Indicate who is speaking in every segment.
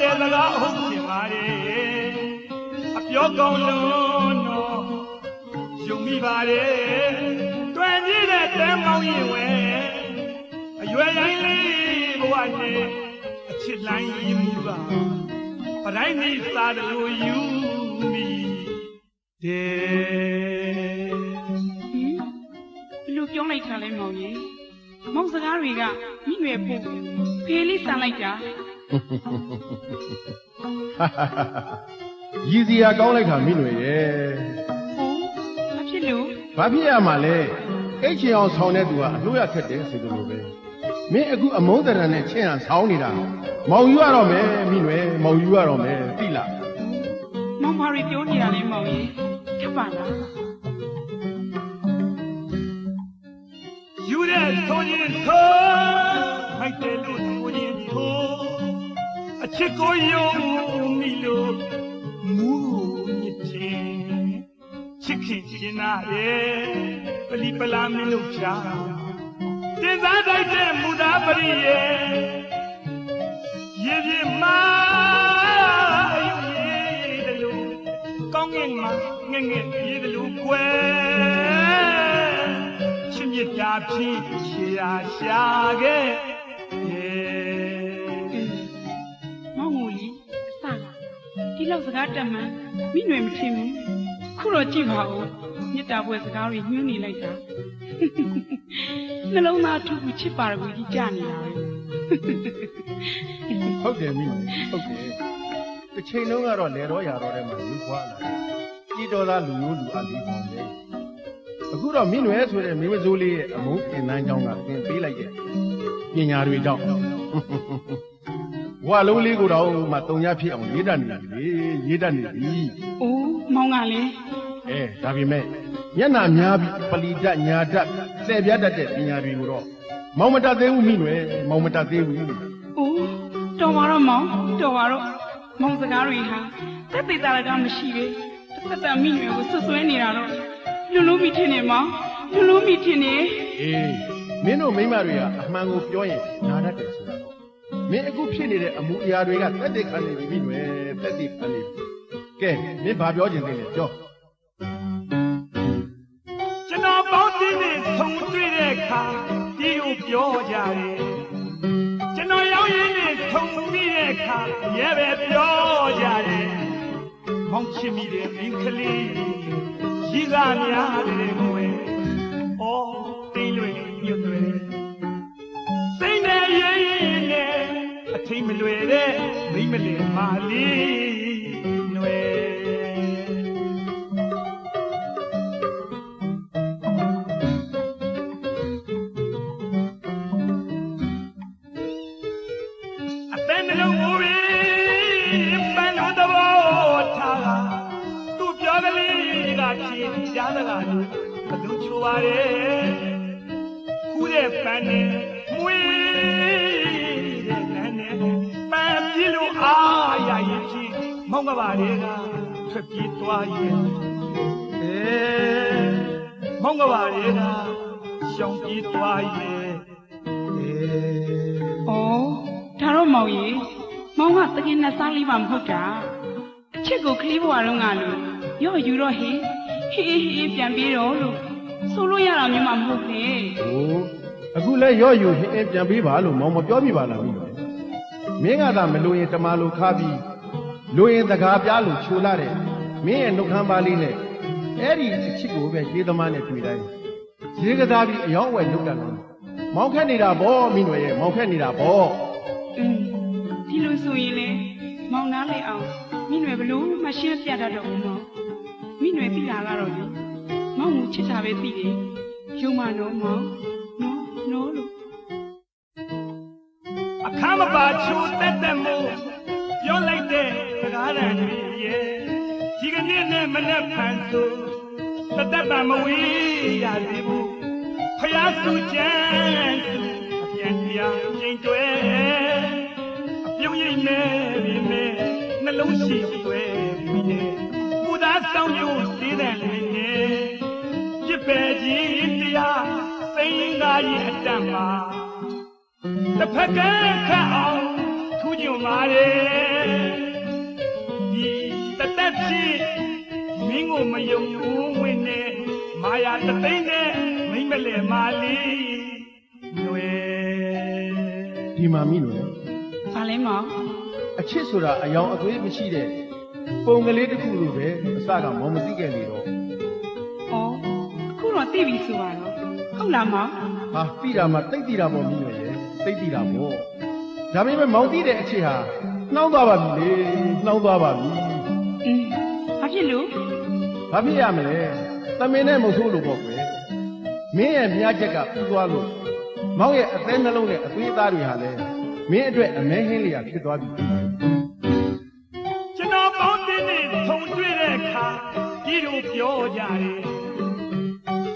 Speaker 1: တဲ့စကားဟုတ်ချင်ပါတယ်အပြောကောင်းလို့တော့ယုံမိပါတယ်တွေ့ကြည့်တဲ့တဲမောင်းရင်ဝဲအရွယ်ရိုင်းလေးဘဝနဲ့အချစ်လိုင်းရင်မူပါပတိုင်းနေစားတယ်လို့ယူမိတယ်
Speaker 2: ဘလူပြောလိုက်တာလဲမောင်ကြီးမောင်စကားတွေကမိနွယ်ဖို့ဖေးလေးစမ်းလိုက်တာ
Speaker 3: ရည်စရာကောင်းလိုက်တာမိနွယ်ရဲ့
Speaker 2: ဘာဖြစ်လို့
Speaker 3: ဘာဖြစ်ရမှာလဲအိတ်ချင်အောင်ဆောင်းတဲ့သူကအလို့ရခက်တယ်ဆိုလိုပဲမင်းအခုအမုန်းတရံနဲ့ချင်းအောင်ဆောင်းနေတာမောင်ယူရတော့မယ်မိနွယ်မောင်ယူရတော့မယ်သိလား
Speaker 2: မောင်ဘာတွေပြောနေတာလဲမောင်ကြီးခက်ပါလား
Speaker 1: ယူတဲ့ဆိုရင်ထိုးမိုက်တယ်လို့ဆိုရင်ထိုးအချစ်ကိုယုံမိလို့မူးမြစ်ချင်းချစ်ခင်ချင်နာရဲ့ပလီပလာမင်းတို့ချာတင်စားတိုက်တဲ့မူသားပရိရဲ့ရေပြမာအယုံရေးတယ်လို့ကောင်းငင်မှာငဲ့ငဲ့ရေးတယ်လို့ကွယ်ချစ်မြတ်တာဖြစ်ရှေရာရှာခဲ့
Speaker 2: မောင်ငူကြီးအစကဒီလောက်စကားတက်မှန်းမိနွယ်မထင်ဘူးခုတော့ကြည့်ပါဦးမြတ်တာပွဲစကားတွေညှင်းနေလိုက်တာနှလုံးသားထူးထူးချစ်ပါရကူကြီးကြာနေတာ
Speaker 3: ပဲဟုတ်တယ်မိဟုတ်တယ်တစ်ချိန်လုံးကတော့လေတော့ရာတော့ထဲမှာလူခွာလာကြီးတော်သားလူမျိုးလူအလေးပေါင်းတယ်အခုတော့မိနွယ်ဆိုတဲ့မိမစိုးလေးရဲ့အမုန်းအင်တန်းကြောင့်ကသင်ပေးလိုက်တဲ့ပညာတွေကြောင့်ဝါလုံးလေးကိုတော့မှတုံရဖြစ်အောင်ရေးတတ်နေပြီရေးတတ်နေပြီ
Speaker 2: ။အိုးမောင်ကလည်း
Speaker 3: ဒါပေမဲ့မျက်နှာများပြီးပလီတတ်ညာတတ်ဆဲပြတ်တတ်တဲ့ပညာတွေကိုတော့မောင်မတတ်သေးဘူးမိနွယ်မောင်မတတ်သေးဘူး
Speaker 2: ။အိုးတော်ပါတော့မောင်တော်ပါတော့မောင်စကားတွေဟာတက်သေးတာကမရှိပဲတစ်သက်တမ်းမိနွယ်ကိုဆွဆွဲနေတာတော့လူလုံးမိထင်နေမောင်လူလုံးမိထင်နေ
Speaker 3: မင်းတို့မိမတွေကအမှန်ကိုပြောရင်နားတတ်တယ်ဆိုတာတော့မင်းအခုဖြစ်နေတဲ့အမှုအရာတွေကတက်တဲ့ခံနေပြီမိနွယ်တက်တဲ့ခံနေပြီကဲမင်းဘာပြောချင်သေးလဲပြော
Speaker 1: ကျွန်တော်ပေါင်းတင်းနဲ့ဆုံတွေ့တဲ့အခါဒီကိုပြောကြတယ်ကျွန်တော်ရောက်ရင်းနဲ့ဆုံပြီးတဲ့အခါရဲပဲပြောကြတယ်မောင်ချစ်မိတဲ့မိန်းကလေးရီကများတယ်ကိုယ်အော်တိတ်လွင်ညွတ်တယ်စိတ်နဲ့ရင်းနဲ့အထိန်မလွယ်တဲ့မိမလင်မာလေးနွယ်အသက်နှလုံးကိုပင်ပန်းလို့သဘောထားသူပြောကလေးကချင်းကြားစကားလို့ဘလို့ချိုပါတယ်ခုတဲ့ပန်းနဲ့မွေးတဲ့နန်းနဲ့ပန်းပြလို့အားရရင်ချင်းမောင်းကပါတွေကထွက်ပြေးသွားရဲ့မောင်းကပါတွေကရှောင်ပြေးသွားရဲ့
Speaker 2: ဒါတော့မောင်ကြီးမောင်ကတကယ်နဲ့စားလေးပါမဟုတ်တာအချစ်ကိုကလေးဘဝတုန်းကလို့ရော့ယူတော့ဟေးပြန်ပြေးတော့လို့ဆိုလို့ရတာမျိုးမှမဟုတ်နဲ့
Speaker 3: အခုလဲရော့ယူဟင်းပြန်ပြေးပါလို့မောင်မပြောပြပါလားမင်းကသာမလို့ရင်တမလိုခါပြီးလိုရင်တကားပြားလို့ချိုလာတဲ့မင်းရဲ့နှုတ်ခမ်းပါလေးနဲ့အဲ့ဒီအချစ်ကိုပဲရေးသမားနဲ့တွေ့တိုင်းရေးကစားပြီးအယောင်းဝယ်လုပ်တယ်လို့မောင်ခက်နေတာဗောမိနွယ်ရဲ့မောင်ခက်နေတာဗော
Speaker 2: ဒီလိုဆိုရင်လေမောင်နားလေအောင်မိနွယ်ဘလို့မရှင်းပြတတ်တော့ဘူးမောင်မိနွယ်သိတာကတော့လေမောင်ကိုချစ်တာပဲသိတယ်ယုံမနော်မောင်နော်လို့
Speaker 1: အခါမပါချိုးတက်မို့ပြောလိုက်တဲ့စကားတန်တွေရဲ့ဒီကနေ့နဲ့မနဲ့ဖန်ဆိုတက်တာမဝေးရသေးဘူးဖျားစုချမ်းစုအပြန်ပြန်ချိန်တွဲအပြုံးရိပ်နေပြီမဲ့နှလုံးရှိသွဲပြီးရဲ့မူသားဆောင်ရုံသေးတယ်လေပြစ်ပဲကြီးတရားစိန်ကားရဲ့အတ္တမှာတစ်ဖက်ကခတ်အောင်ထူးချ ညွှန်ပါတယ်ဒီတသက်ချီမင်းကိုမယုံဘူးဝင်နေမာယာတသိန်းနဲ့မိမ့်မလဲမာလီຫນွေ
Speaker 3: ဒီမှာမိလို့
Speaker 2: ဘာလဲမောင်
Speaker 3: အချစ်ဆိုတာအယောင်အသွေးမရှိတဲ့ပုံကလေးတစ်ခုလိုပဲအစကမောင်မသိခဲ့လေတော့
Speaker 2: ဩအခုတော့သိပြီဆိုပါတော့ဟုတ်လားမောင်
Speaker 3: ဟာသိတာမှတိတ်သိတာပေါ့မိလို့ရဲ့တိတ်သိတာပေါ့ဒါပေမဲ့မောင်သိတဲ့အချစ်ဟာနှောင်းသွားပါပြီလေနှောင်းသွားပါပြီ
Speaker 2: ဘာဖြစ်လို့
Speaker 3: ဘာဖြစ်ရမလဲသမင်နဲ့မဟုတ်ဆိုးလို့ပေါ့ကွယ်မင်းရဲ့မြားချက်ကပြီးသွားလို့မောင်ရဲ့အသေးနှလုံးနဲ့အသွေးအသားတွေဟာလည်းမင်းအတွက်အမဲဟင်းလေးရာဖြစ်သွားပြီ
Speaker 1: ကျွန်တော်ပေါင်းတင်နေထုံတွေ့တဲ့အခါဒီလိုပြောကြတယ်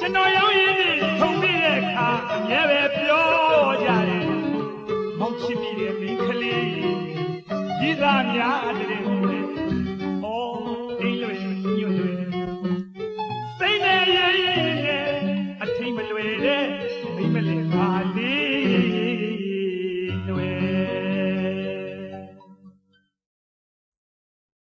Speaker 1: ကျွန်တော်ရောက်ရင်းနေထုံပြီးတဲ့အခါအမြဲပဲပြောကြတယ်မောင်ချစ်မိတဲ့မိန်းကလေးကြီးသားများတဲ့ကွယ်ဩအိမ်လွယ်ညွတ်တယ်စိတ်နဲ့ရည်ရည်နဲ့အထိန်မလွယ်တဲ့မိမလေးပါ